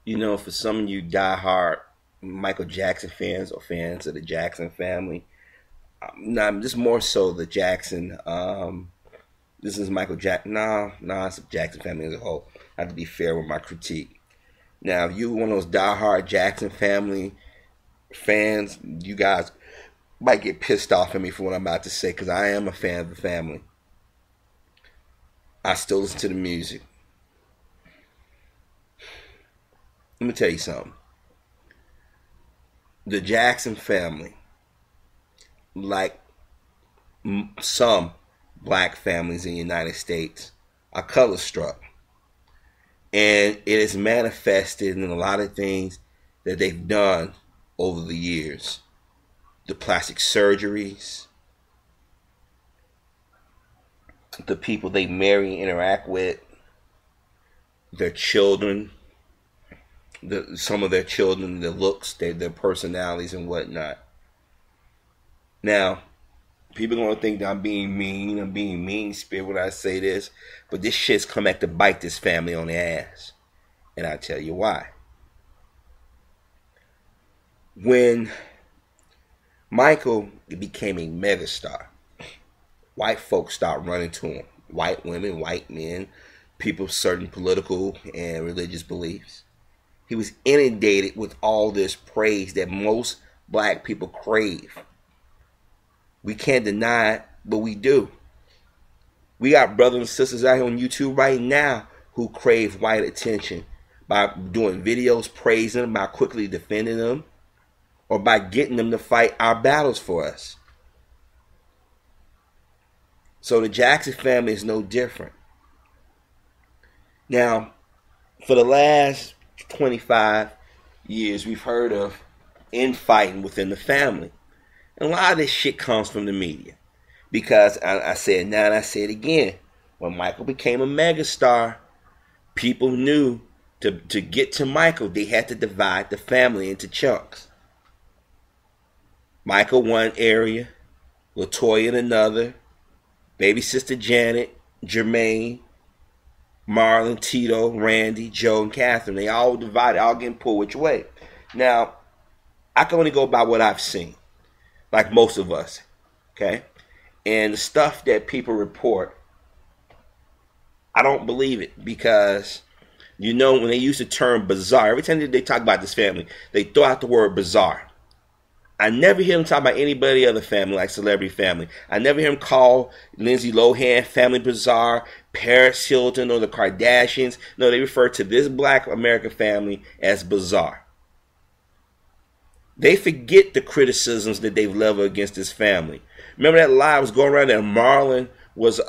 You know, for some of you diehard Michael Jackson fans or fans of the Jackson family, nah, just more so the Jackson. This is Michael Jackson. Nah, it's the Jackson family as a whole. I have to be fair with my critique. Now, if you one of those diehard Jackson family fans, you guys might get pissed off at me for what I'm about to say because I am a fan of the family. I still listen to the music. Let me tell you something. The Jackson family, like some black families in the United States, are color struck. And it is manifested in a lot of things that they've done over the years. The plastic surgeries, the people they marry and interact with, their children, some of their children, their looks, their personalities and whatnot. Now, people are going to think that I'm being mean-spirited when I say this, but this shit's come back to bite this family on the ass. And I'll tell you why. When Michael became a megastar, white folks started running to him. White women, white men, people of certain political and religious beliefs. He was inundated with all this praise that most black people crave. We can't deny it, but we do. We got brothers and sisters out here on YouTube right now who crave white attention by doing videos praising them, by quickly defending them, or by getting them to fight our battles for us. So the Jackson family is no different. Now, for the last 25 years, we've heard of infighting within the family. And a lot of this shit comes from the media. Because I say it now and I say it again. When Michael became a megastar, people knew to get to Michael, they had to divide the family into chunks. Michael one area, LaToya in another, baby sister Janet, Jermaine, Marlon, Tito, Randy, Joe, and Catherine. They all divided, all getting pulled which way. Now, I can only go by what I've seen, like most of us, okay? And the stuff that people report, I don't believe it because, you know, when they use the term bizarre, every time they talk about this family, they throw out the word bizarre. I never hear him talk about anybody other family, like celebrity family. I never hear him call Lindsay Lohan family bizarre, Paris Hilton, or the Kardashians. No, they refer to this black American family as bizarre. They forget the criticisms that they've leveled against this family. Remember that lie was going around that Marlon was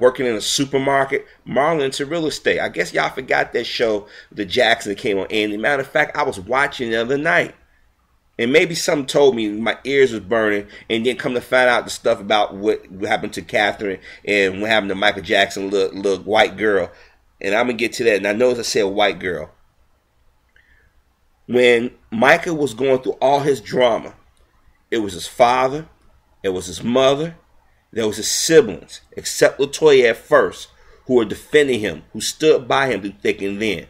working in a supermarket? Marlon into real estate. I guess y'all forgot that show, The Jackson, that came on. And matter of fact, I was watching the other night. And maybe something told me my ears was burning, and then come to find out the stuff about what happened to Catherine and what happened to Michael Jackson, little white girl. And I'm going to get to that. And I know I said white girl. When Michael was going through all his drama, it was his father, it was his mother, there was his siblings, except LaToya at first, who were defending him, who stood by him through thick and thin.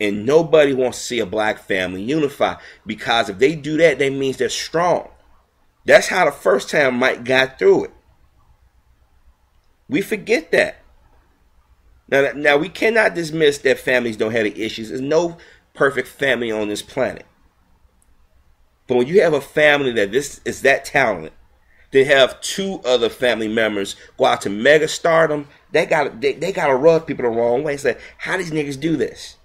And nobody wants to see a black family unify, because if they do that, that means they're strong. That's how the first time Mike got through it. We forget that. Now we cannot dismiss that families don't have the issues. There's no perfect family on this planet. But when you have a family that this is that talented, then have two other family members go out to mega stardom, they gotta rub people the wrong way and say, how these niggas do this?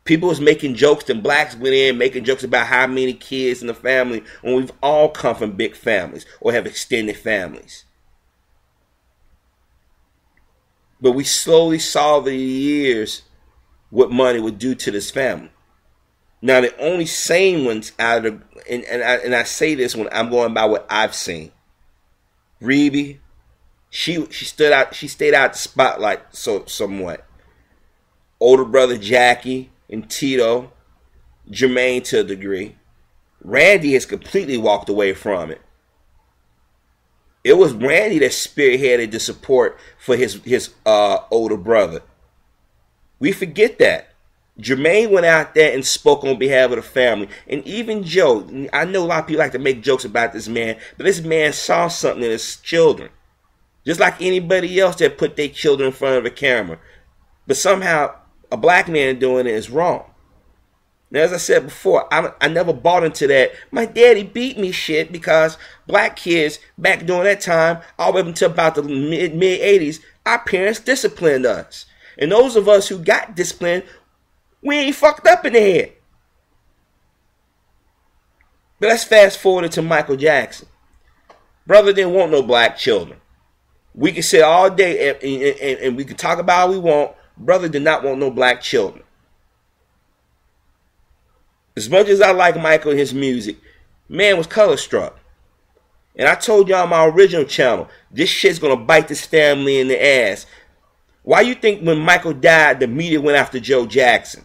People was making jokes, and blacks went in making jokes about how many kids in the family, when we've all come from big families or have extended families. But we slowly saw over the years what money would do to this family. Now, the only sane ones out of and I say this when I'm going by what I've seen. Reby, she stayed out the spotlight somewhat. Older brother Jackie and Tito, Jermaine to a degree. Randy has completely walked away from it. It was Randy that spearheaded the support for his older brother. We forget that. Jermaine went out there and spoke on behalf of the family. And even Joe, I know a lot of people like to make jokes about this man, but this man saw something in his children. Just like anybody else that put their children in front of a camera. But somehow, a black man doing it is wrong. Now, as I said before, I never bought into that. My daddy beat me shit, because black kids, back during that time, all the way up until about the mid-80s, our parents disciplined us. And those of us who got disciplined, we ain't fucked up in the head. But let's fast forward to Michael Jackson. Brother didn't want no black children. We can sit all day and we can talk about what we want. Brother did not want no black children. As much as I like Michael and his music, man was color struck. And I told y'all on my original channel, this shit's gonna bite this family in the ass. Why you think when Michael died, the media went after Joe Jackson?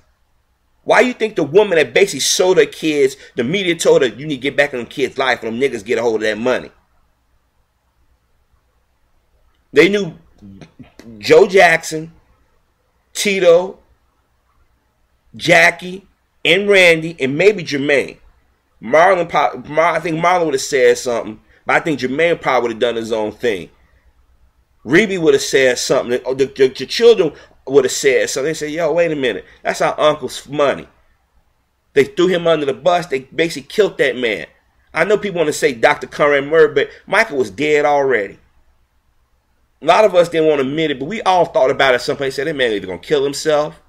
Why you think the woman that basically sold her kids, the media told her, you need to get back in them kids' life and them niggas get a hold of that money? They knew Joe Jackson, Tito, Jackie, and Randy, and maybe Jermaine. I think Marlon would have said something, but I think Jermaine probably would have done his own thing. Reby would have said something. The children would have said something. They said, yo, wait a minute. That's our uncle's money. They threw him under the bus. They basically killed that man. I know people want to say Dr. Conrad Murray, but Michael was dead already. A lot of us didn't want to admit it, but we all thought about it at some point. Said, that man either going to kill himself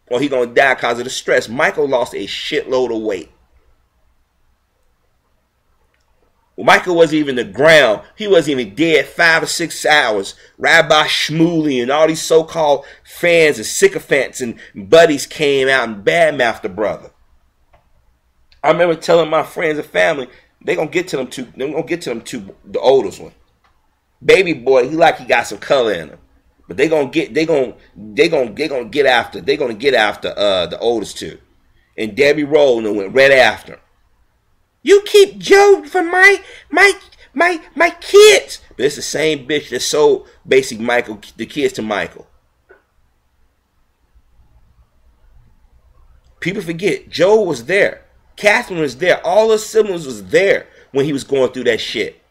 or he going to die because of the stress. Michael lost a shitload of weight. Michael wasn't even the ground. He wasn't even dead 5 or 6 hours. Rabbi Shmuley and all these so-called fans and sycophants and buddies came out and badmouthed the brother. I remember telling my friends and family, they're gonna get to them two. They're gonna get to them two, the oldest one. Baby boy, he got some color in him, but they're gonna get after the oldest two. And Debbie Rowland went right after him. You keep Joe for my kids. But it's the same bitch that sold basically the kids to Michael. People forget, Joe was there. Catherine was there. All her siblings was there when he was going through that shit.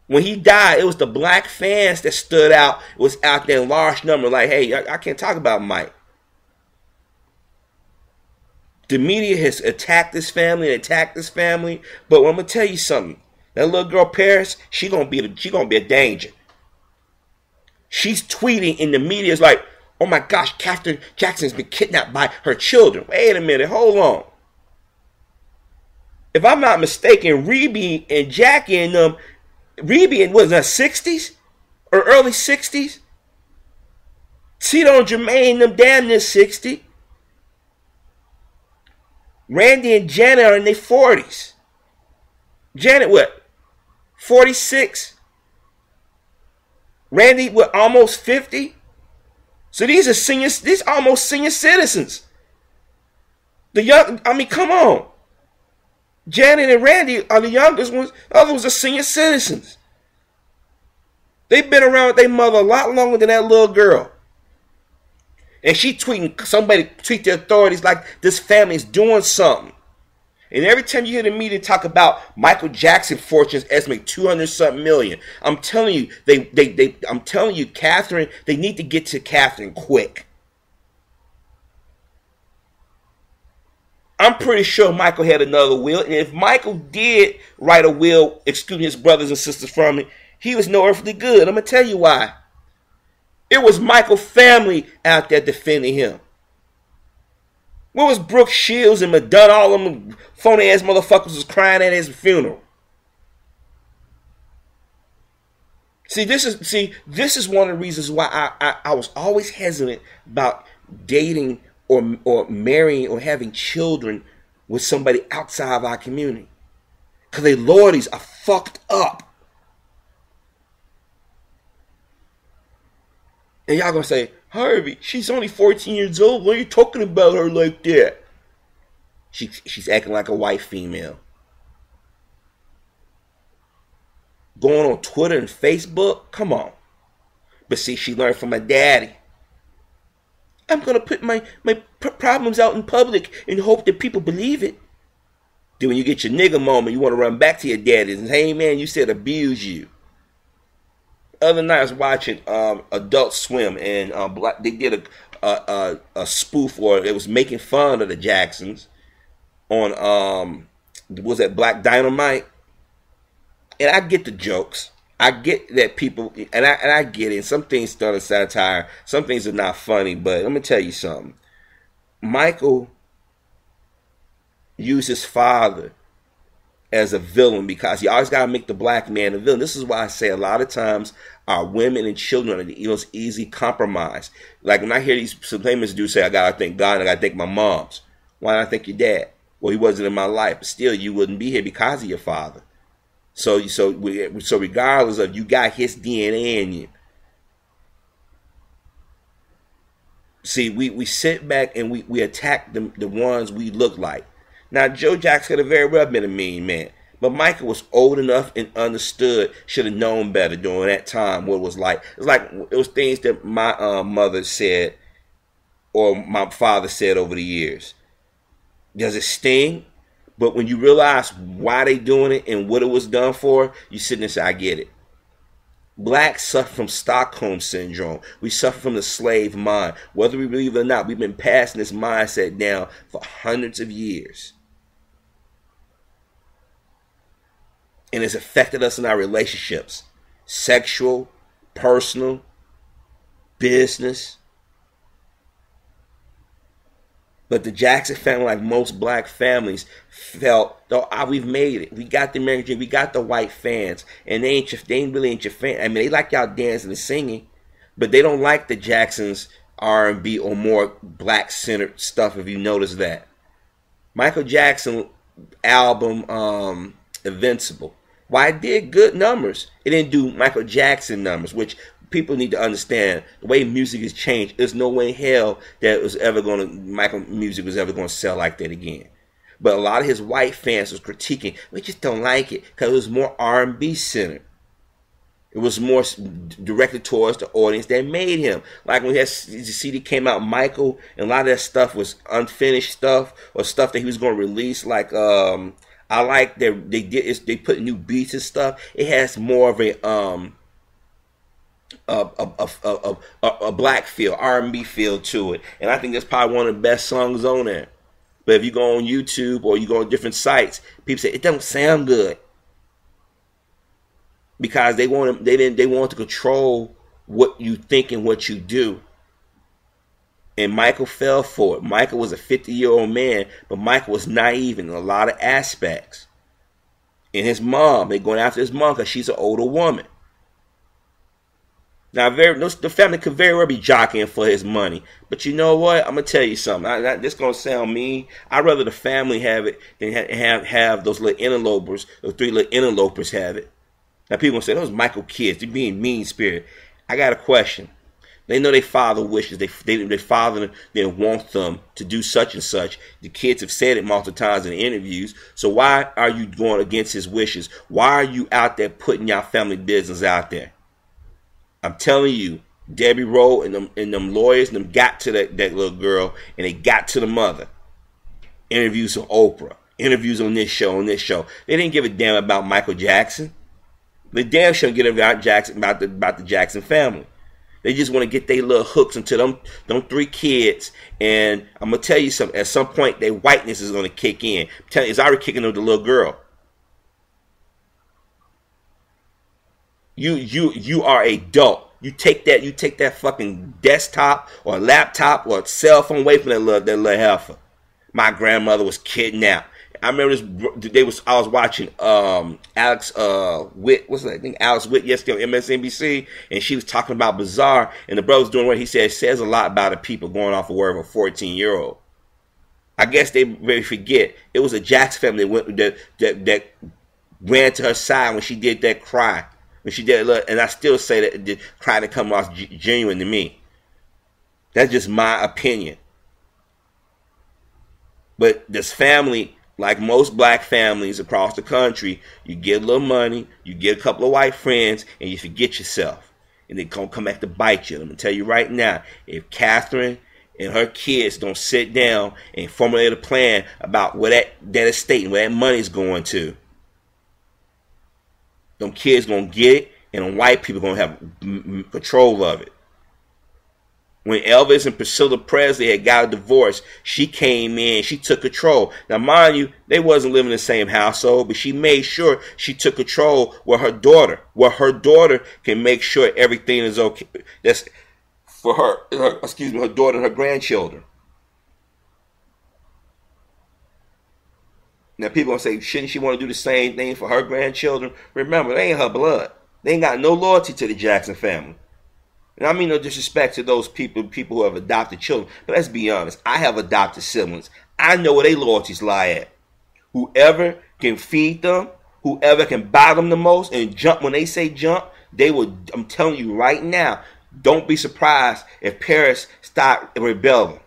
When he died, it was the black fans that stood out. It was out there in large number like, hey, I can't talk about Mike. The media has attacked this family and attacked this family. But I'm going to tell you something. That little girl, Paris, she gonna be a danger. She's tweeting and the media is like, oh my gosh, Catherine Jackson's been kidnapped by her children. Wait a minute, hold on. If I'm not mistaken, Reby and Jackie and them, Reby in was in her 60s or early 60s. Tito and Jermaine, them damn near 60. Randy and Janet are in their 40s. Janet, what? 46. Randy, what? Almost 50. So these are seniors. These almost senior citizens. The young. I mean, come on. Janet and Randy are the youngest ones. The other ones are senior citizens. They've been around with their mother a lot longer than that little girl. And she tweeting, somebody tweet the authorities like this family is doing something. And every time you hear the media talk about Michael Jackson fortunes estimate 200-something million, I'm telling you, I'm telling you, Catherine, they need to get to Catherine quick. I'm pretty sure Michael had another will, and if Michael did write a will excluding his brothers and sisters from it, he was no earthly good. I'm gonna tell you why. It was Michael's family out there defending him. Where was Brooke Shields and Madonna? All of them phony ass motherfuckers was crying at his funeral. This is one of the reasons why I was always hesitant about dating or marrying or having children with somebody outside of our community. Because their loyalties are fucked up. And y'all gonna say, Harvey, she's only 14 years old. Why are you talking about her like that? She's acting like a white female. Going on Twitter and Facebook? Come on. But see, she learned from her daddy. I'm going to put my problems out in public and hope that people believe it. Then when you get your nigga moment, you want to run back to your daddy and say, hey man, you said abuse you. Other night I was watching Adult Swim, and they did a spoof, or it was making fun of the Jacksons on was that Black Dynamite? And I get the jokes. I get that people, and I get it. Some things done as satire, some things are not funny. But let me tell you something. Michael used his father as a villain because he always got to make the black man a villain. This is why I say a lot of times our women and children are the most easy compromise. Like when I hear these famous dudes say, I got to thank God and I got to thank my moms. Why not thank your dad? Well, he wasn't in my life, but still you wouldn't be here because of your father. So regardless of, you got his DNA in you. See, we sit back and we attack the ones we look like. Now, Joe Jackson could have very well been a mean man, but Michael was old enough and understood, should have known better during that time what it was like. It was things that my mother said or my father said over the years. Does it sting? But when you realize why they doing it and what it was done for, you sit there and say, I get it. Blacks suffer from Stockholm Syndrome. We suffer from the slave mind. Whether we believe it or not, we've been passing this mindset down for hundreds of years. And it's affected us in our relationships. Sexual, personal, business. But the Jackson family, like most black families, felt, though, we've made it. We got the American dream. We got the white fans. And they ain't really your fan. I mean, they like y'all dancing and singing. But they don't like the Jacksons' R&B or more black-centered stuff, if you notice that. Michael Jackson album, Invincible. Why it did good numbers. It didn't do Michael Jackson numbers, which people need to understand. The way music has changed, there's no way in hell that Michael music was ever going to sell like that again. But a lot of his white fans was critiquing. We just don't like it because it was more R&B centered. It was more directed towards the audience that made him. Like when the CD came out, Michael, and a lot of that stuff was unfinished stuff or stuff that he was going to release. Like I like that they put new beats and stuff. It has more of a black feel, R&B feel to it, and I think that's probably one of the best songs on there. But if you go on YouTube or you go on different sites, people say it don't sound good because they want to control what you think and what you do. And Michael fell for it. Michael was a 50-year-old man, but Michael was naive in a lot of aspects. And his mom, they're going after his mom because she's an older woman. Now, the family could very well be jockeying for his money. But you know what? I'm going to tell you something. This going to sound mean. I'd rather the family have it than have those little interlopers, those three little interlopers have it. Now, people say, those Michael kids, they're being mean-spirited. I got a question. They know their father wishes. Their father they want them to do such and such. The kids have said it multiple times in interviews. So why are you going against his wishes? Why are you out there putting your family business out there? I'm telling you, Debbie Rowe and them lawyers and them got to that little girl, and they got to the mother. Interviews on Oprah, interviews on this show, They didn't give a damn about Michael Jackson. They damn sure get about the Jackson family. They just want to get their little hooks into them three kids. And I'm gonna tell you something. At some point, their whiteness is gonna kick in. I'm telling you, it's already kicking with the little girl. You are a adult. You take that fucking desktop or laptop or cell phone away from that little heifer. My grandmother was kidnapped. I remember I was watching Alex Witt, what's that thing? Alex Witt yesterday on MSNBC, and she was talking about Bizarre, and the brother was doing what he said. It says a lot about the people going off the word of a 14-year-old. I guess they very forget it was a Jackson family that ran to her side when she did that cry. When she did it, and I still say that the cry didn't come off genuine to me. That's just my opinion. But this family, like most black families across the country, you get a little money, you get a couple of white friends, and you forget yourself. And they come back to bite you. I'm going to tell you right now, if Catherine and her kids don't sit down and formulate a plan about where that estate and where that money's going to, them kids gonna get it, and them white people gonna have control of it. When Elvis and Priscilla Presley had got a divorce, she came in, she took control. Now, mind you, they wasn't living in the same household, but she made sure she took control with her daughter, where her daughter can make sure everything is okay. That's for her daughter and her grandchildren. Now, people gonna say, shouldn't she want to do the same thing for her grandchildren? Remember, they ain't her blood. They ain't got no loyalty to the Jackson family. And I mean no disrespect to those people who have adopted children. But let's be honest. I have adopted siblings. I know where their loyalties lie at. Whoever can feed them, whoever can buy them the most and jump when they say jump, they will. I'm telling you right now, don't be surprised if parents start rebelling.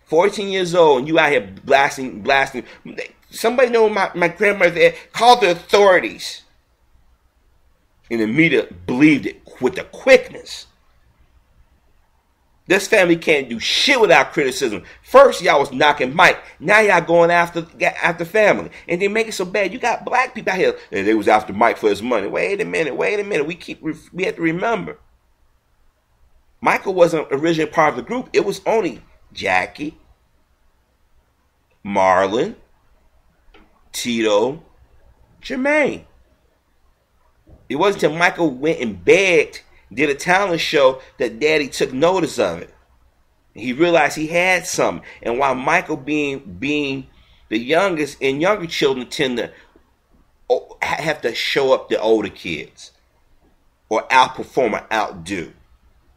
14 years old and you out here blasting. Somebody know my grandmother there, called the authorities. And the media believed it with the quickness. This family can't do shit without criticism. First, y'all was knocking Mike. Now y'all going after family. And they make it so bad. You got black people out here. And they was after Mike for his money. Wait a minute. We have to remember. Michael wasn't originally part of the group. It was only Jackie, Marlon, Tito, Jermaine. It wasn't until Michael went and begged, did a talent show, that Daddy took notice of it. He realized he had something. And while Michael being the youngest, and younger children tend to have to show up the older kids or outperform or outdo.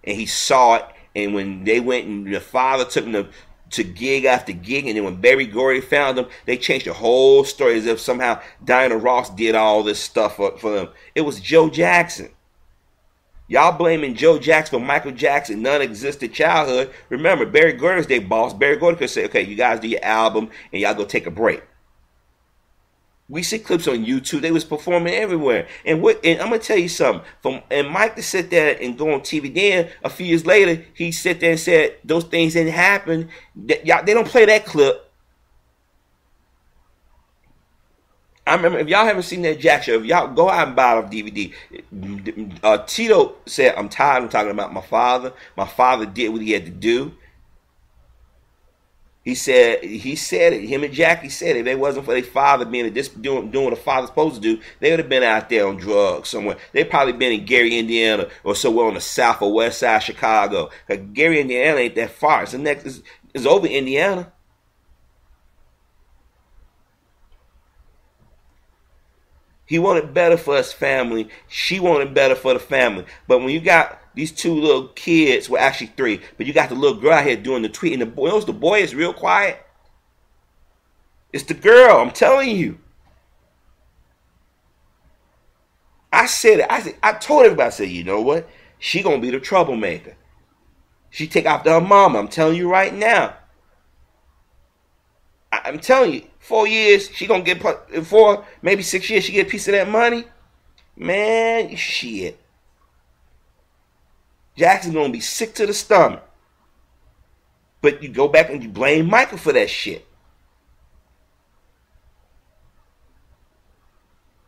And he saw it, and when they went and the father took him to gig after gig, and then when Berry Gordy found them, they changed the whole story as if somehow Diana Ross did all this stuff for them. It was Joe Jackson. Y'all blaming Joe Jackson for Michael Jackson's non-existent childhood. Remember, Berry Gordy was their boss. Berry Gordy could say, okay, you guys do your album, and y'all go take a break. We see clips on YouTube. They was performing everywhere. And I'm going to tell you something. And Mike to sit there and go on TV. Then, a few years later, he sit there and said those things didn't happen. They don't play that clip. I remember, if y'all haven't seen that Jack show, if y'all go out and buy it off DVD. Tito said, I'm tired of talking about my father. My father did what he had to do. He said it. Him and Jackie said it. If it wasn't for their father being doing what a father's supposed to do, they would have been out there on drugs somewhere. They'd probably been in Gary, Indiana, or somewhere on the south or west side of Chicago. Because Gary, Indiana ain't that far. It's the next. It's over Indiana. He wanted better for his family. She wanted better for the family. But when you got these two little kids, well, actually three, but you got the little girl out here doing the tweet, and the boy is real quiet. It's the girl, I'm telling you. I said it. I told everybody, I said, you know what? She gonna be the troublemaker. She take after her mama. I'm telling you right now. I'm telling you, 4 years, she gonna get 4, maybe 6 years, she get a piece of that money. Man, shit. Jackson's gonna be sick to the stomach. But you go back and you blame Michael for that shit.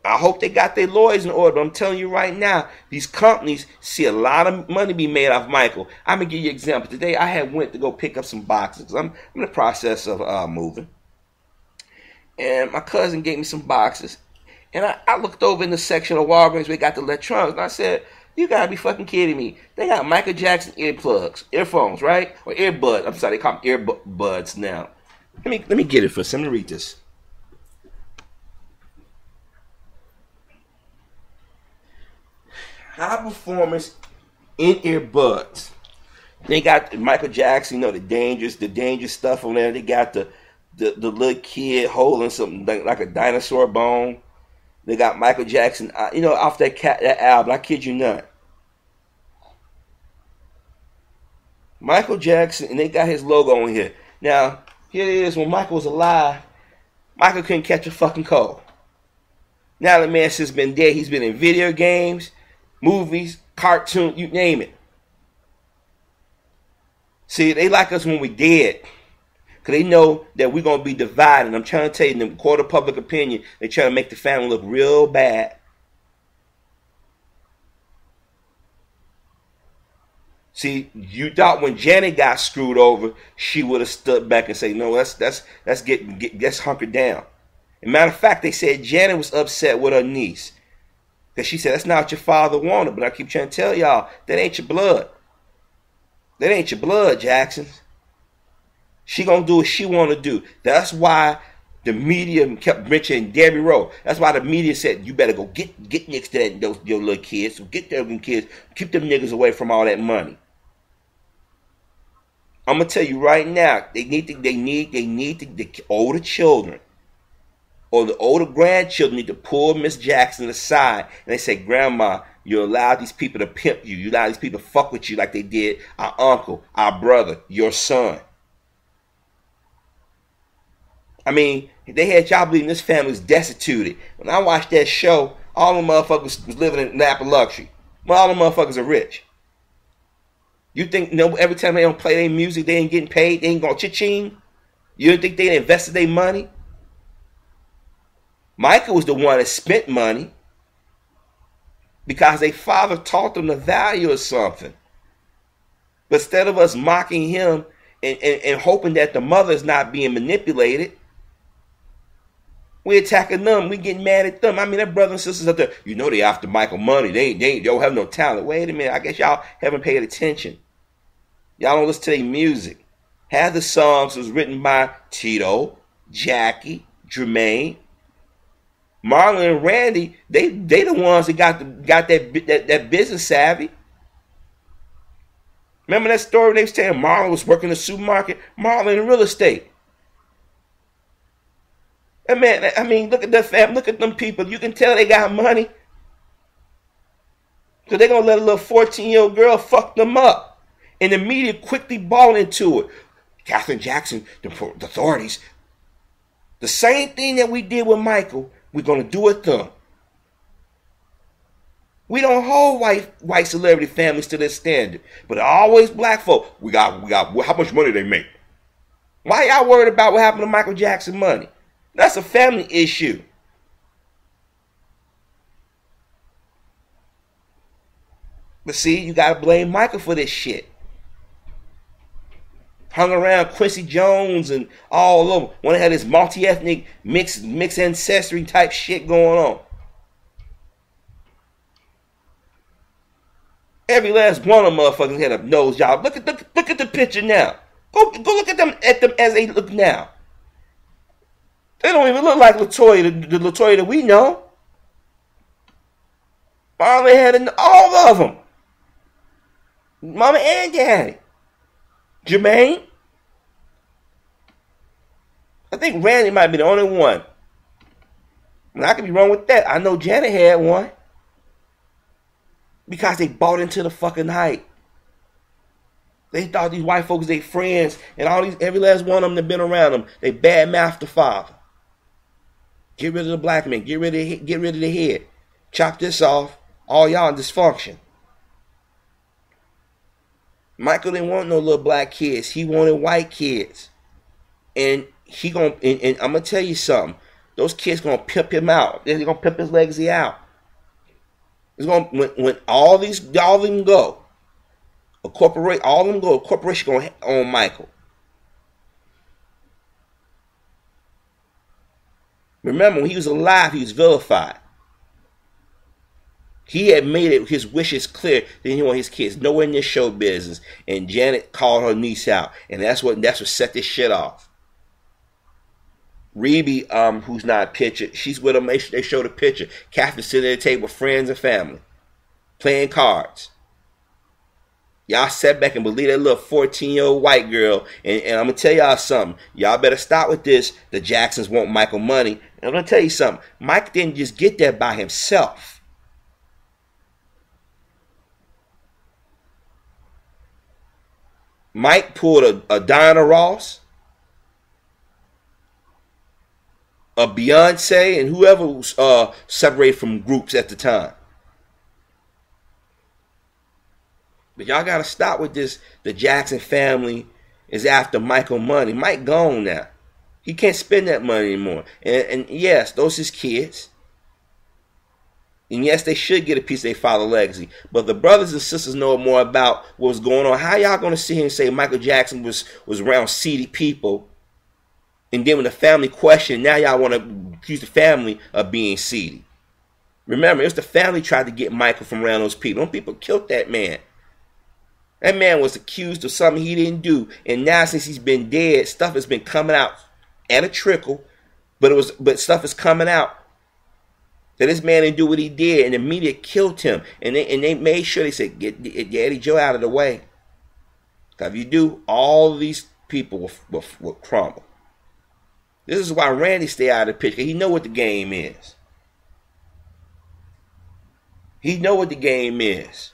I hope they got their lawyers in order, but I'm telling you right now, these companies see a lot of money be made off Michael. I'm going to give you an example. Today, I had went to go pick up some boxes. I'm in the process of moving. And my cousin gave me some boxes. And I looked over in the section of Walgreens where they got the electronics, and I said, you got to be fucking kidding me. They got Michael Jackson earplugs, earphones, right? Or earbuds. I'm sorry, they call them earbuds now. Let me get it for us. Let me read this. High performance in earbuds. They got Michael Jackson, the dangerous stuff on there. They got the little kid holding something like a dinosaur bone. They got Michael Jackson, off that album. I kid you not. Michael Jackson, and they got his logo on here. Now, here it is. When Michael was alive, Michael couldn't catch a fucking cold. Now the man since been dead. He's been in video games, movies, cartoon, you name it. See, they like us when we dead. Because they know that we're going to be divided. I'm trying to tell you, in the court of public opinion, they try to make the family look real bad. See, you thought when Janet got screwed over, she would have stood back and say, "No, let's hunker down." As a matter of fact, they said Janet was upset with her niece because she said, "That's not what your father wanted." But I keep trying to tell y'all, that ain't your blood. That ain't your blood, Jackson. She gonna do what she want to do. That's why the media kept mentioning Debbie Rowe. That's why the media said, "You better go get next to your little kids. So get them kids. Keep them niggas away from all that money." I'm gonna tell you right now, the older children or the older grandchildren need to pull Miss Jackson aside and they say, "Grandma, you allow these people to pimp you. You allow these people to fuck with you like they did our uncle, our brother, your son." I mean, they had y'all believing this family was destituted. When I watched that show, all the motherfuckers was living in lap of luxury. Well, all the motherfuckers are rich. You think every time they don't play their music, they ain't getting paid? They ain't going cha-ching? You don't think they invested their money? Michael was the one that spent money because their father taught them the value of something. But instead of us mocking him and hoping that the mother is not being manipulated, we attacking them. We getting mad at them. I mean, their brothers and sisters up there, they after Michael money. They don't have no talent. Wait a minute. I guess y'all haven't paid attention. Y'all don't listen to their music. Half the songs was written by Tito, Jackie, Jermaine, Marlon and Randy. They the ones that got that business savvy. Remember that story they was telling? Marlon was working in the supermarket. Marlon in real estate. And man, I mean, look at that fam. Look at them people. You can tell they got money. So they're going to let a little 14-year-old girl fuck them up. And the media quickly bought into it. Katherine Jackson, the authorities. The same thing that we did with Michael, we're going to do with them. We don't hold white celebrity families to this standard. But always black folk. We got how much money they make. Why y'all worried about what happened to Michael Jackson money? That's a family issue. But see, you got to blame Michael for this shit. Hung around Quincy Jones and all over. One had this multi-ethnic mixed ancestry type shit going on. Every last one of them motherfuckers had a nose job. Look at the picture now. Go look at them as they look now. They don't even look like LaToya, the LaToya that we know. Marlon had all of them. Mama and Daddy. Jermaine. I think Randy might be the only one. And I could be wrong with that. I know Janet had one. Because they bought into the fucking hype. They thought these white folks, they friends, and every last one of them that been around them, they badmouthed the father. Get rid of the black man. Get rid of the head. Chop this off. All y'all in dysfunction. Michael didn't want no little black kids. He wanted white kids. And and I'm gonna tell you something. Those kids gonna pimp him out. They're gonna pimp his legacy out. It's gonna when all of them go, a corporation gonna own Michael. Remember, when he was alive, he was vilified. He had made it his wishes clear that he wanted his kids nowhere near show business. And Janet called her niece out, and that's what set this shit off. Rebe, who's not pictured, she's with them. They showed a picture. Catherine sitting at the table with friends and family, playing cards. Y'all sat back and believe that little 14-year-old white girl. And I'm going to tell y'all something. Y'all better stop with this. The Jacksons want Michael money. And I'm going to tell you something. Mike didn't just get that by himself. Mike pulled a Diana Ross, a Beyonce, and whoever was separated from groups at the time. But y'all got to stop with this. The Jackson family is after Michael money. Mike gone now. He can't spend that money anymore. And yes, those his kids. And yes, they should get a piece of their father's legacy. But the brothers and sisters know more about what's going on. How y'all going to sit here and say Michael Jackson was around seedy people? And then when the family questioned, now y'all want to accuse the family of being seedy. Remember, it was the family tried to get Michael from around those people. Those people killed that man. That man was accused of something he didn't do. And now since he's been dead, stuff has been coming out at a trickle. But stuff is coming out that this man didn't do what he did, and the media killed him. And they made sure, they said, get Eddie Joe out of the way. Because if you do, all of these people will crumble. This is why Randy stay out of the picture. He know what the game is. He know what the game is.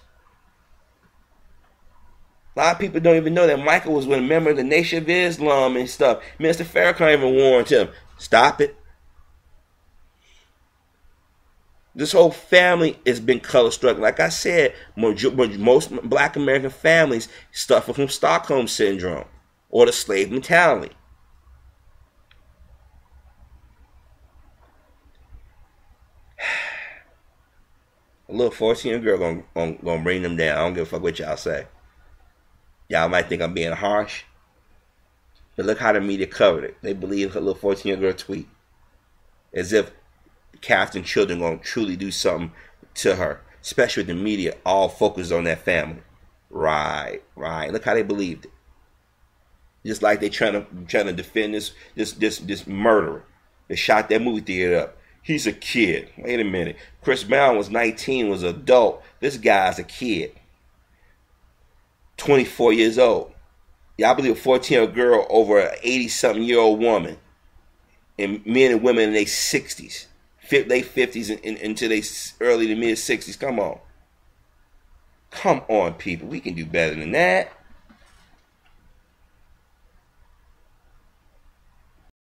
A lot of people don't even know that Michael was a member of the Nation of Islam and stuff. Minister Farrakhan even warned him, stop it. This whole family has been color struck. Like I said, most black American families suffer from Stockholm Syndrome or the slave mentality. A little 14-year-old girl gonna bring them down. I don't give a fuck what y'all say. Y'all might think I'm being harsh, but look how the media covered it. They believe a little 14-year-old girl tweet as if casting children gonna truly do something to her, especially with the media all focused on that family. Right. Look how they believed it. Just like they trying to defend this murderer that shot that movie theater up. He's a kid. Wait a minute. Chris Brown was 19, was an adult. This guy's a kid. 24 years old. Y'all believe a 14-year-old girl over an 80-something-year-old woman, and men and women in their 60s, late 50s into their early to mid 60s. Come on. Come on, people. We can do better than that.